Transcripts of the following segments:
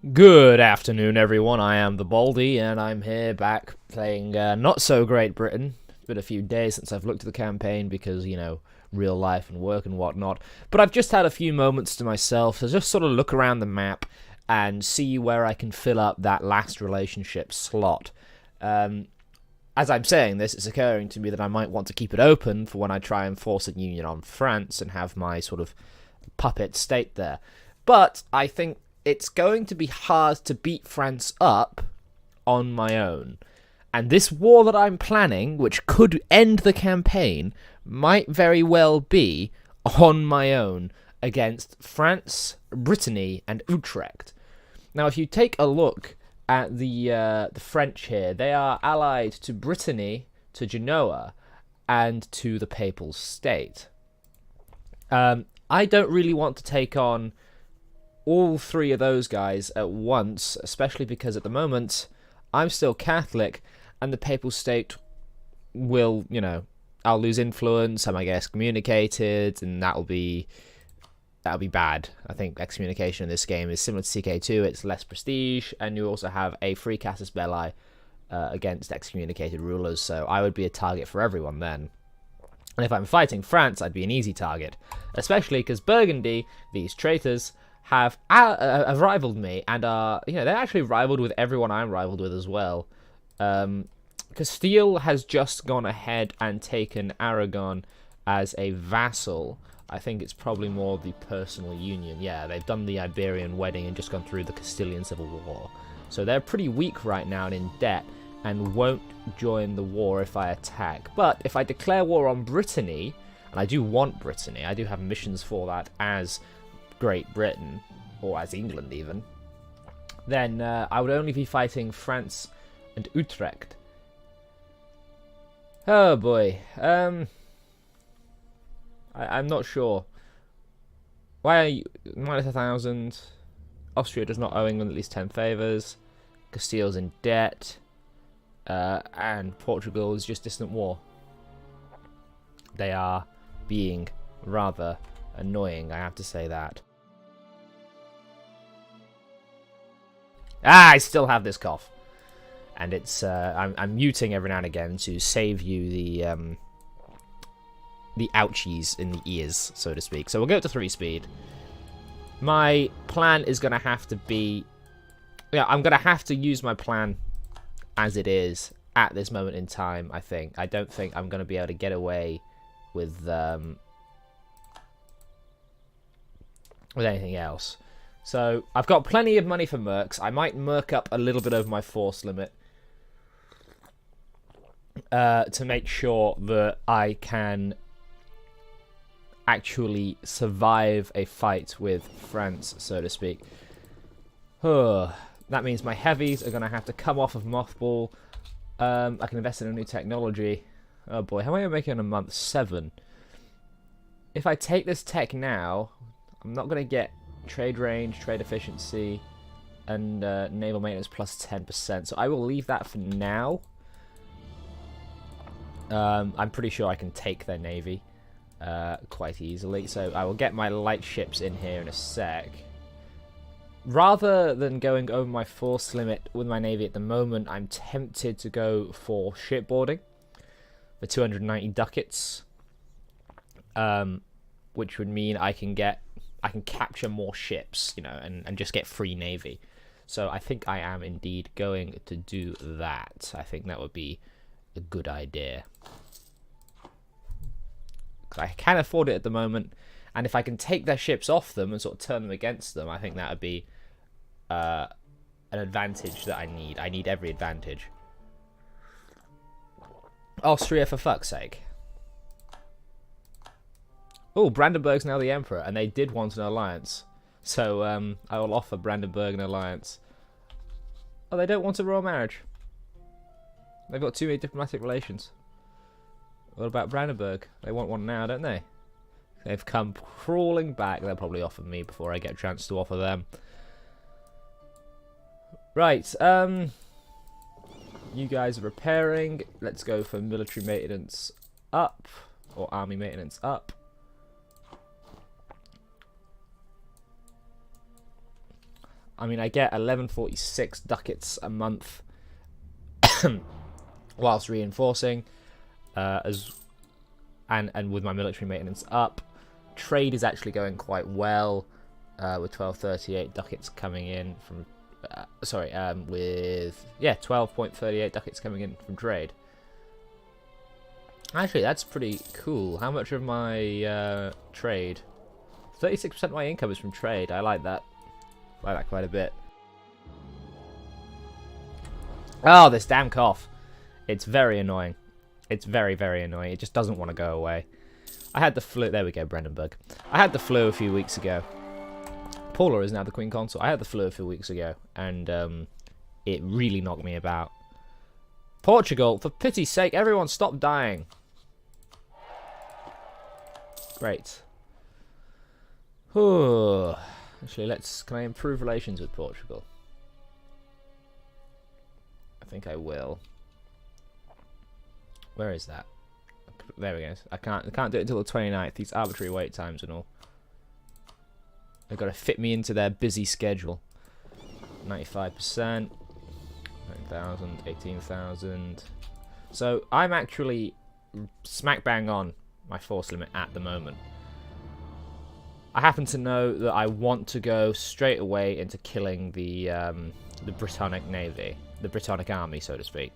Good afternoon, everyone. I am the Baldie, and I'm here back playing not so great Britain. It's been a few days since I've looked at the campaign because, real life and work and whatnot. But I've just had a few moments to myself to just sort of look around the map and see where I can fill up that last relationship slot. As I'm saying this, it's occurring to me that I might want to keep it open for when I try and force a union on France and have my sort of puppet state there. But I think it's going to be hard to beat France up on my own. And this war that I'm planning, which could end the campaign, might very well be on my own against France, Brittany, and Utrecht. Now, if you take a look at the French here, they are allied to Brittany, to Genoa, and to the Papal State. I don't really want to take on all three of those guys at once, especially because at the moment I'm still Catholic and the Papal State will, I'll lose influence, I might get excommunicated, and that'll be bad. I think excommunication in this game is similar to CK2, it's less prestige, and you also have a free casus belli against excommunicated rulers, so I would be a target for everyone then. And if I'm fighting France, I'd be an easy target, especially because Burgundy, these traitors, have rivaled me, and they're actually rivaled with everyone I'm rivaled with as well. Castile has just gone ahead and taken Aragon as a vassal. I think it's probably more the personal union. Yeah, they've done the Iberian wedding and just gone through the Castilian Civil War. So they're pretty weak right now and in debt, and won't join the war if I attack. But if I declare war on Brittany, and I do want Brittany, I do have missions for that as Great Britain, or as England even, then I would only be fighting France and Utrecht. Oh boy, I'm not sure. Why are you minus 1,000? Austria does not owe England at least 10 favours. Castile's in debt. And Portugal is just distant war. They are being rather annoying, I have to say that. I still have this cough, and it's I'm muting every now and again to save you the ouchies in the ears, so to speak. So we'll go to 3-speed. My plan is going to have to be, I'm going to have to use my plan as it is at this moment in time. I don't think I'm going to be able to get away with anything else. So I've got plenty of money for mercs. I might merc up a little bit over my force limit to make sure that I can actually survive a fight with France, so to speak. That means my heavies are going to have to come off of mothball. I can invest in a new technology. Oh boy, how am I making in a month? 7. If I take this tech now, I'm not going to get trade range, trade efficiency, and naval maintenance plus 10%. So I will leave that for now. I'm pretty sure I can take their navy quite easily. So I will get my light ships in here in a sec. Rather than going over my force limit with my navy at the moment, I'm tempted to go for shipboarding for 290 ducats, which would mean I can capture more ships, and just get free navy. So I think I am indeed going to do that. I think that would be a good idea. Because I can afford it at the moment, and if I can take their ships off them and sort of turn them against them, I think that would be an advantage that I need. I need every advantage. Austria, for fuck's sake. Oh, Brandenburg's now the emperor, and they did want an alliance. So I will offer Brandenburg an alliance. Oh, they don't want a royal marriage. They've got too many diplomatic relations. What about Brandenburg? They want one now, don't they? They've come crawling back. They'll probably offer me before I get a chance to offer them. Right, you guys are repairing. Let's go for military maintenance up, or army maintenance up. I mean, I get 1146 ducats a month whilst reinforcing, and with my military maintenance up. Trade is actually going quite well, with 1238 ducats coming in from. With 12.38 ducats coming in from trade. Actually, that's pretty cool. How much of my trade? 36% of my income is from trade. I like that. I like that quite a bit. Oh, this damn cough. It's very annoying. It's very, very annoying. It just doesn't want to go away. I had the flu. There we go, Brandenburg. I had the flu a few weeks ago. Paula is now the Queen Consort. I had the flu a few weeks ago, and it really knocked me about. Portugal, for pity's sake, everyone stop dying. Great. Actually, can I improve relations with Portugal? I think I will. Where is that? There we go. I can't do it until the 29th. These arbitrary wait times and all. They've got to fit me into their busy schedule. 95%. 9,000, 18,000. So I'm actually smack bang on my force limit at the moment. I happen to know that I want to go straight away into killing the Britannic Navy, the Britannic Army, so to speak.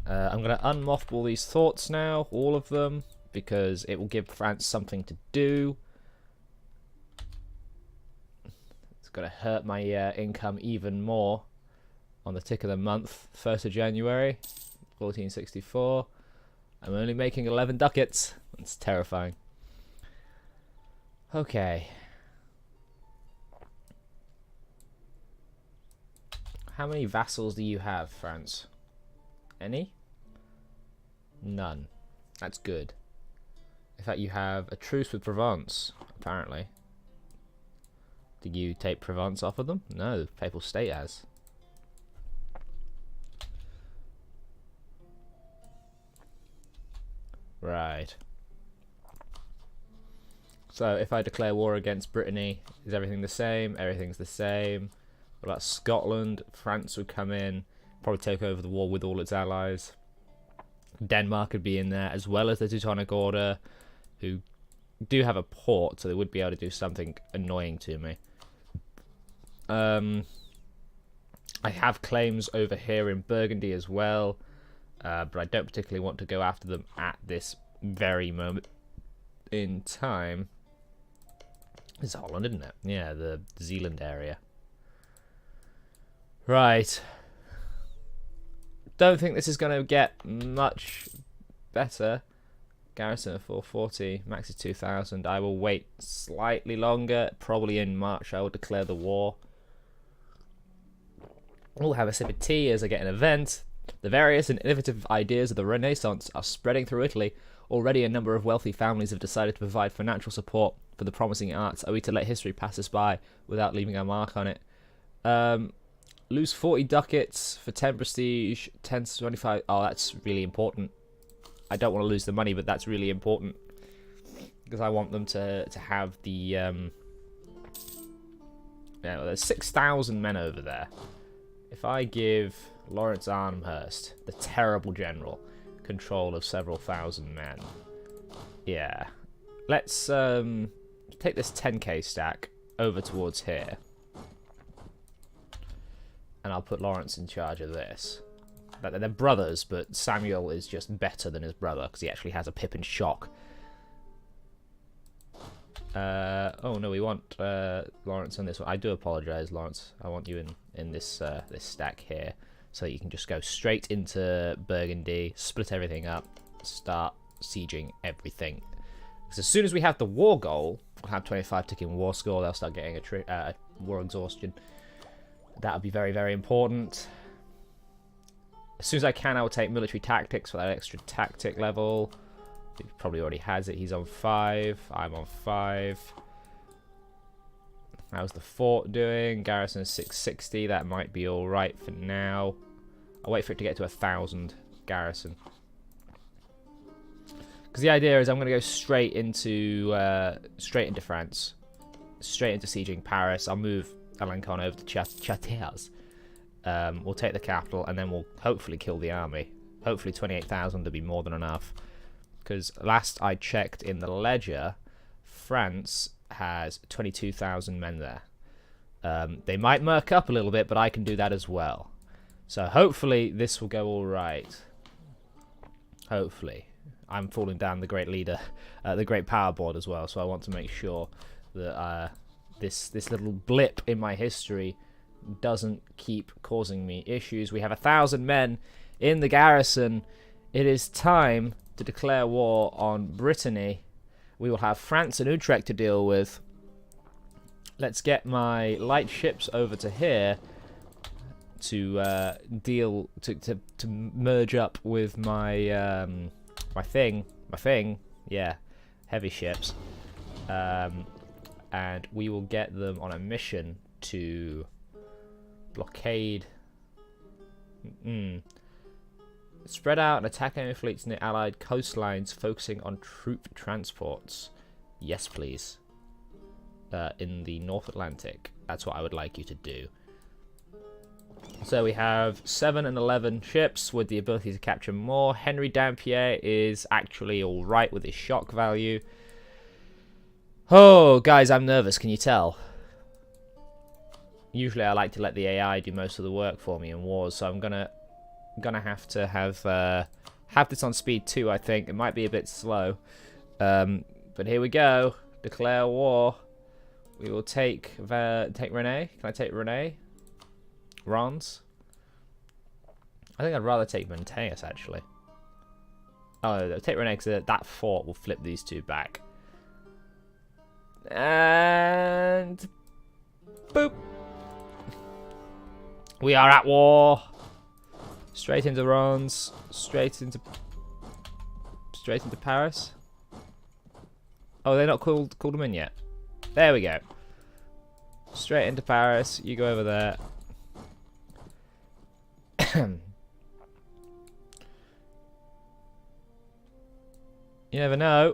I'm going to unmothball these thoughts now, all of them, because it will give France something to do. It's going to hurt my income even more on the tick of the month, 1st of January, 1464. I'm only making 11 ducats. That's terrifying. Okay. How many vassals do you have, France? Any? None. That's good. In fact, you have a truce with Provence, apparently. Did you take Provence off of them? No, the Papal State has. Right. So, if I declare war against Brittany, is everything the same? Everything's the same. What about Scotland? France would come in, probably take over the war with all its allies. Denmark would be in there, as well as the Teutonic Order, who do have a port, so they would be able to do something annoying to me. I have claims over here in Burgundy as well, but I don't particularly want to go after them at this very moment in time. It's Holland, isn't it? Yeah, the Zealand area. Right. Don't think this is going to get much better. Garrison of 440, max is 2,000. I will wait slightly longer. Probably in March I will declare the war. We'll have a sip of tea as I get an event. The various and innovative ideas of the Renaissance are spreading through Italy. Already a number of wealthy families have decided to provide financial support for the promising arts. Are we to let history pass us by without leaving our mark on it? Lose 40 ducats for 10 prestige, 10 to 25. Oh, that's really important. I don't want to lose the money, but that's really important. Because I want them to have the... yeah, there's 6,000 men over there. If I give Lawrence Armhurst, the terrible general, control of several thousand men. Yeah. Let's take this 10k stack over towards here. And I'll put Lawrence in charge of this. They're brothers, but Samuel is just better than his brother because he actually has a Pippin shock. Oh no, we want Lawrence on this one. I do apologise, Lawrence. I want you in this this stack here, so that you can just go straight into Burgundy, split everything up, start sieging everything. Because as soon as we have the war goal, we'll have 25 ticking war score. They'll start getting a war exhaustion. That would be very, very important. As soon as I can, I will take military tactics for that extra tactic level. He probably already has it. He's on 5. I'm on 5. How's the fort doing? Garrison is 660. That might be alright for now. I'll wait for it to get to 1,000 garrison. Because the idea is I'm going to go straight into France. straight into sieging Paris. I'll move Alencon over to Château's. We'll take the capital, and then we'll hopefully kill the army. Hopefully 28,000 will be more than enough. Because last I checked in the ledger, France has 22,000 men there. They might murk up a little bit, but I can do that as well. So hopefully this will go all right. Hopefully. I'm falling down the great leader, the great power board as well, so I want to make sure that this little blip in my history doesn't keep causing me issues. We have 1,000 men in the garrison. It is time to declare war on Brittany. We will have France and Utrecht to deal with. Let's get my light ships over to here to to merge up with my my thing, yeah, heavy ships, and we will get them on a mission to blockade. Spread out and attack enemy fleets near Allied coastlines, focusing on troop transports. Yes, please. In the North Atlantic. That's what I would like you to do. So we have 7 and 11 ships with the ability to capture more. Henry Dampier is actually alright with his shock value. Oh, guys, I'm nervous. Can you tell? Usually I like to let the AI do most of the work for me in wars, so I'm gonna have to have this on speed 2, I think. It might be a bit slow. But here we go. Declare war. We will take Rennes. Can I take Rennes? Reims? I think I'd rather take Monteus, actually. Oh, no, take Rennes because that fort will flip these two back. And boop. We are at war. Straight into Reims. Straight into Paris. Oh, they're not called them in yet. There we go. Straight into Paris. You go over there. You never know.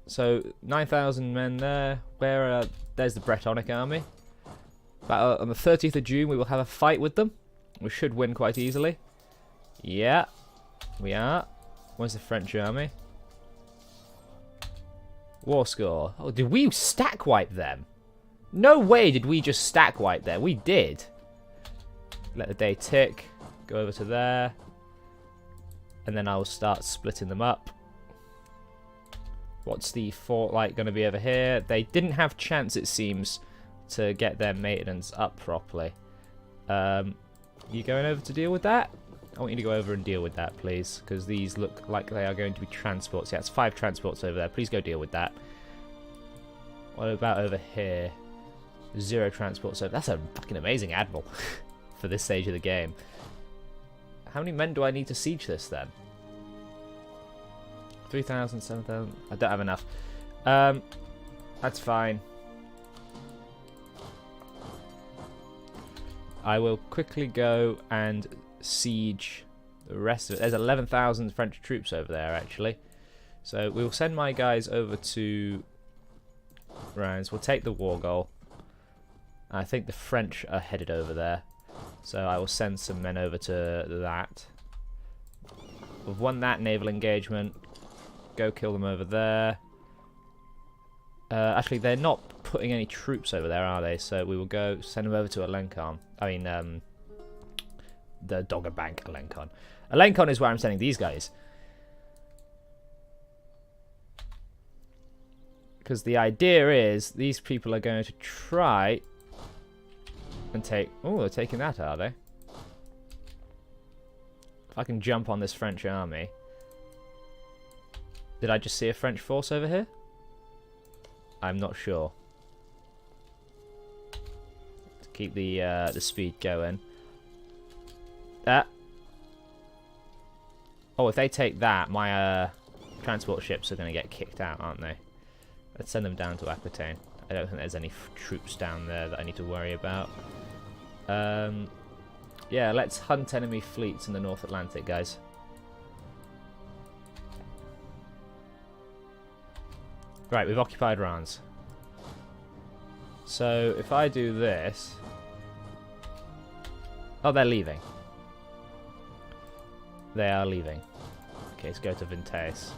So 9,000 men there. There's the Bretonic army. But on the 30th of June, we will have a fight with them. We should win quite easily. Yeah, we are. Where's the French army? War score. Oh, did we stack wipe them? No way did we just stack wipe there. We did. Let the day tick. Go over to there. And then I'll start splitting them up. What's the fort like going to be over here? They didn't have chance, it seems, to get their maintenance up properly. You going over to deal with that? I want you to go over and deal with that, please, because these look like they are going to be transports. Yeah, it's 5 transports over there. Please go deal with that. What about over here? 0 transports over. That's a fucking amazing admiral for this stage of the game. How many men do I need to siege this, then? 3,000, 7,000. I don't have enough. That's fine. I will quickly go and siege the rest of it. There's 11,000 French troops over there, actually. So we will send my guys over to Reims. We'll take the war goal. I think the French are headed over there. So I will send some men over to that. We've won that naval engagement. Go kill them over there. Actually, they're not putting any troops over there, are they? So we will go send them over to Alencon. I mean, the Dogger Bank Alencon. Alencon is where I'm sending these guys. Because the idea is these people are going to try and take... Oh, they're taking that, are they? If I can jump on this French army. Did I just see a French force over here? I'm not sure. To keep the speed going. Oh, if they take that, my transport ships are going to get kicked out, aren't they? Let's send them down to Aquitaine. I don't think there's any troops down there that I need to worry about. Yeah, let's hunt enemy fleets in the North Atlantic, guys. Right, we've occupied Rans. So, if I do this... Oh, they're leaving. They are leaving. Okay, let's go to Vintes.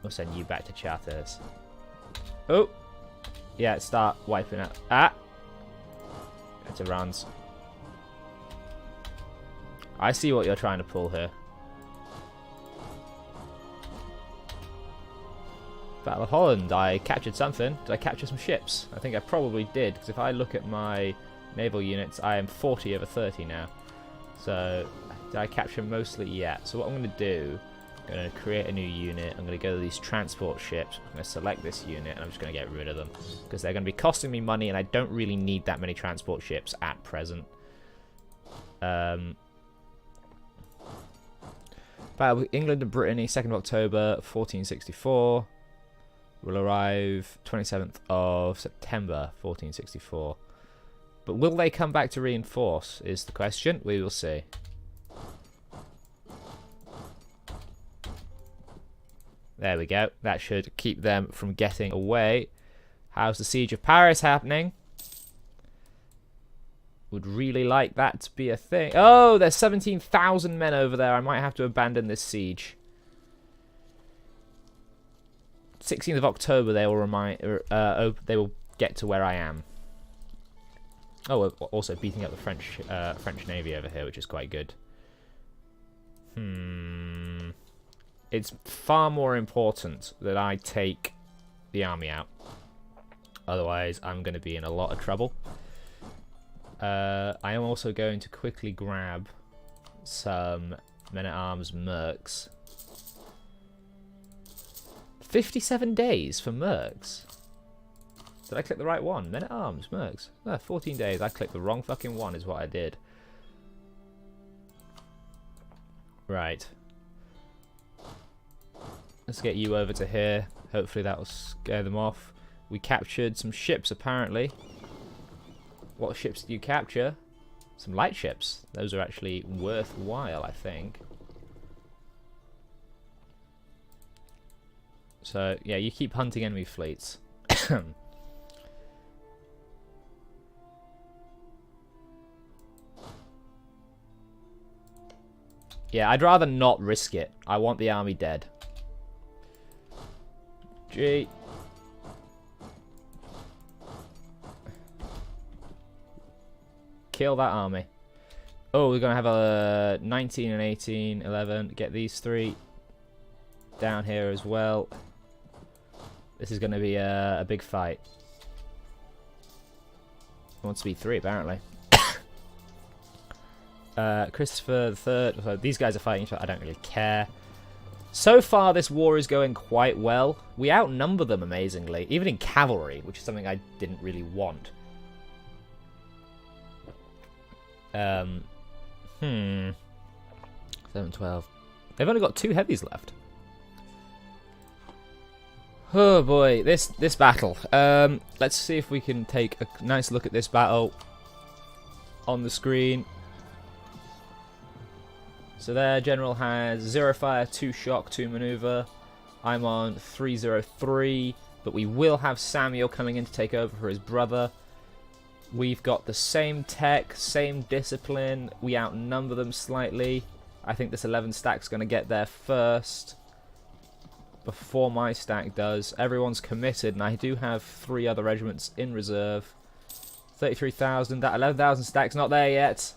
We'll send you back to Charters. Oh! Yeah, start wiping out. Ah! Go to Rans. I see what you're trying to pull here. Battle of Holland, I captured something. Did I capture some ships? I think I probably did, because if I look at my naval units, I am 40 over 30 now. So, did I capture mostly? Yeah. So what I'm going to do, I'm going to create a new unit. I'm going to go to these transport ships. I'm going to select this unit, and I'm just going to get rid of them. Because they're going to be costing me money, and I don't really need that many transport ships at present. Battle with England and Brittany, 2nd of October, 1464. Will arrive 27th of September, 1464. But will they come back to reinforce, is the question. We will see. There we go. That should keep them from getting away. How's the Siege of Paris happening? Would really like that to be a thing. Oh, there's 17,000 men over there. I might have to abandon this siege. 16th of October, they will they will get to where I am. Oh, we're also beating up the French Navy over here, which is quite good. It's far more important that I take the army out. Otherwise, I'm going to be in a lot of trouble. I am also going to quickly grab some men-at-arms mercs. 57 days for mercs. Did I click the right one? Men-at-arms, mercs. 14 days. I clicked the wrong fucking one is what I did. Right. Let's get you over to here. Hopefully that will scare them off. We captured some ships, apparently. What ships did you capture? Some light ships. Those are actually worthwhile, I think. So, yeah, you keep hunting enemy fleets. Yeah, I'd rather not risk it. I want the army dead. G. Kill that army. Oh, we're going to have a 19 and 18, 11. Get these three down here as well. This is going to be a big fight. Wants to be 3, apparently. Christopher III. So these guys are fighting each other. I don't really care. So far, this war is going quite well. We outnumber them amazingly, even in cavalry, which is something I didn't really want. 7, 12. They've only got 2 heavies left. Oh boy, this battle. Let's see if we can take a nice look at this battle on the screen. So their general has 0 fire, 2 shock, 2 maneuver. I'm on 303, but we will have Samuel coming in to take over for his brother. We've got the same tech, same discipline. We outnumber them slightly. I think this 11 stack's going to get there first before my stack does. Everyone's committed, and I do have 3 other regiments in reserve. 33,000. That 11,000 stack's not there yet.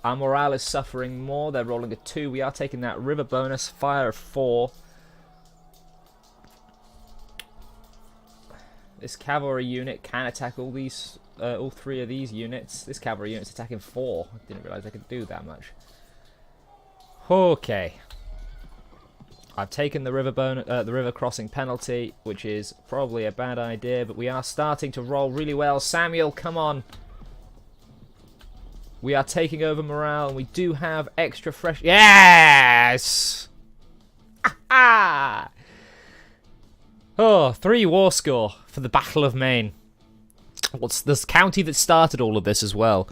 Our morale is suffering more. They're rolling a 2. We are taking that river bonus. Fire of 4. This cavalry unit can attack all 3 of these units. This cavalry unit's attacking 4. I didn't realise they could do that much. Okay. I've taken the river crossing penalty, which is probably a bad idea, but we are starting to roll really well. Samuel, come on. We are taking over morale, and we do have extra fresh... Yes! Ah! Oh, 3 war score for the Battle of Maine. What's this county that started all of this as well?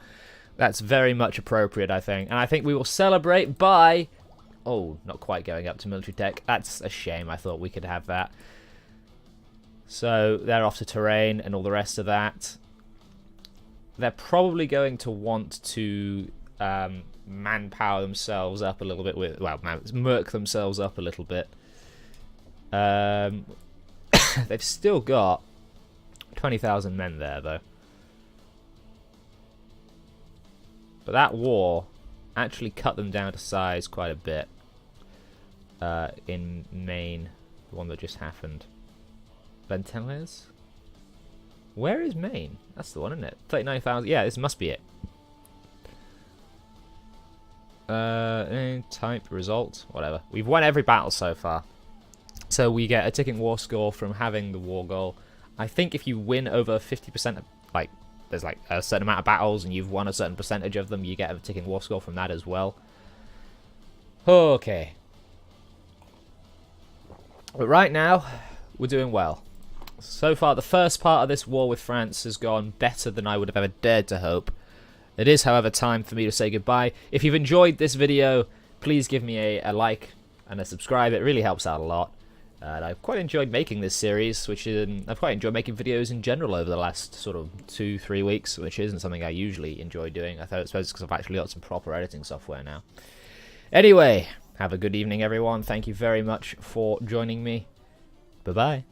That's very much appropriate, I think. And I think we will celebrate by... Oh, not quite going up to military tech. That's a shame. I thought we could have that. So they're off to terrain and all the rest of that. They're probably going to want to manpower themselves up a little bit with, well, merc themselves up a little bit. They've still got 20,000 men there, though. But that war actually cut them down to size quite a bit in Maine, the one that just happened. Ventelles? Where is Maine? That's the one, isn't it? 39,000. Yeah, this must be it. Type, result, whatever. We've won every battle so far. So we get a ticking war score from having the war goal. I think if you win over 50% of, like, there's like a certain amount of battles and you've won a certain percentage of them, you get a ticking war score from that as well. Okay. But right now, we're doing well. So far, the first part of this war with France has gone better than I would have ever dared to hope. It is, however, time for me to say goodbye. If you've enjoyed this video, please give me a like and a subscribe. It really helps out a lot. And I've quite enjoyed making this series, I've quite enjoyed making videos in general over the last sort of 2-3 weeks, which isn't something I usually enjoy doing. I suppose because I've actually got some proper editing software now. Anyway, have a good evening, everyone. Thank you very much for joining me. Bye-bye.